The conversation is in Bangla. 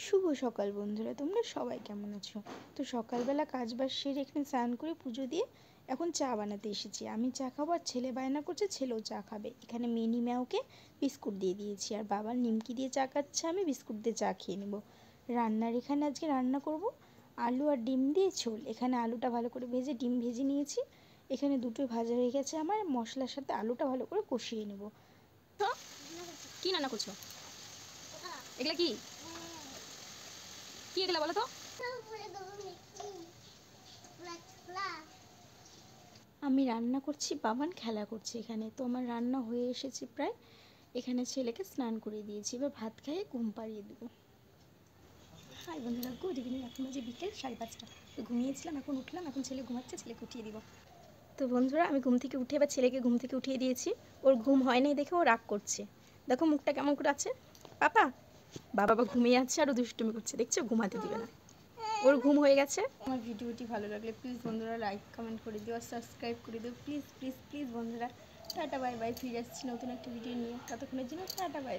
শুভ সকাল বন্ধুরা, তোমরা সবাই কেমন আছো? তো সকালবেলা কাজবাজ সেরে এখানে স্নান করে পুজো দিয়ে এখন চা বানাতে এসেছি। আমি চা খাবো আর ছেলে বায়না করছে ছেলেও চা খাবে। এখানে মিনি ম্যাওকে বিস্কুট দিয়ে দিয়েছি আর বাবার নিমকি দিয়ে চা খাচ্ছে, আমি বিস্কুট দিয়ে চা খেয়ে নেবো। রান্নার এখানে আজকে রান্না করব আলু আর ডিম দিয়ে ঝোল। এখানে আলুটা ভালো করে ভেজে ডিম ভেজে নিয়েছি। এখানে দুটোই ভাজা হয়ে গেছে, আমার মশলার সাথে আলুটা ভালো করে কষিয়ে নেব। তো কি রান্না করছো? এগুলা কি কি এগুলা বলো তো? আমি রান্না করছি, বাবান খেলা করছে এখানে। তো আমার রান্না হয়ে এসেছে প্রায়। এখানে ছেলেকে স্নান করিয়ে দিয়েছি, এবার ভাত খাইয়ে ঘুম পাড়িয়ে দেবো। হাই বন্ধুরা, গুড ইভিনিং। এখন বাজে বিকেল 5:30। তো ঘুমিয়েছিলাম, এখন উঠলাম, এখন ছেলে ঘুমাচ্ছে, ছেলেকে উঠিয়ে দিব। তো বন্ধুরা, আমি ঘুম থেকে উঠে এবার ছেলেকে ঘুম থেকে উঠিয়ে দিয়েছি। ওর ঘুম হয় নাই দেখে ও রাগ করছে। দেখো মুখটা কেমন করে আছে। পাপা বাবা ঘুমিয়ে আছে আর ও দুষ্টুমি করছে, দেখছো? ঘুমাতে দিবে না, ওর ঘুম হয়ে গেছে। আমার ভিডিওটি ভালো লাগলে প্লিজ বন্ধুরা লাইক কমেন্ট করে দিও আর সাবস্ক্রাইব করে দিও, প্লিজ প্লিজ প্লিজ বন্ধুরা। টাটা বাই বাই, ফিরে আসছি নতুন একটা ভিডিও নিয়ে। ততক্ষণের জন্য টাটা বাই।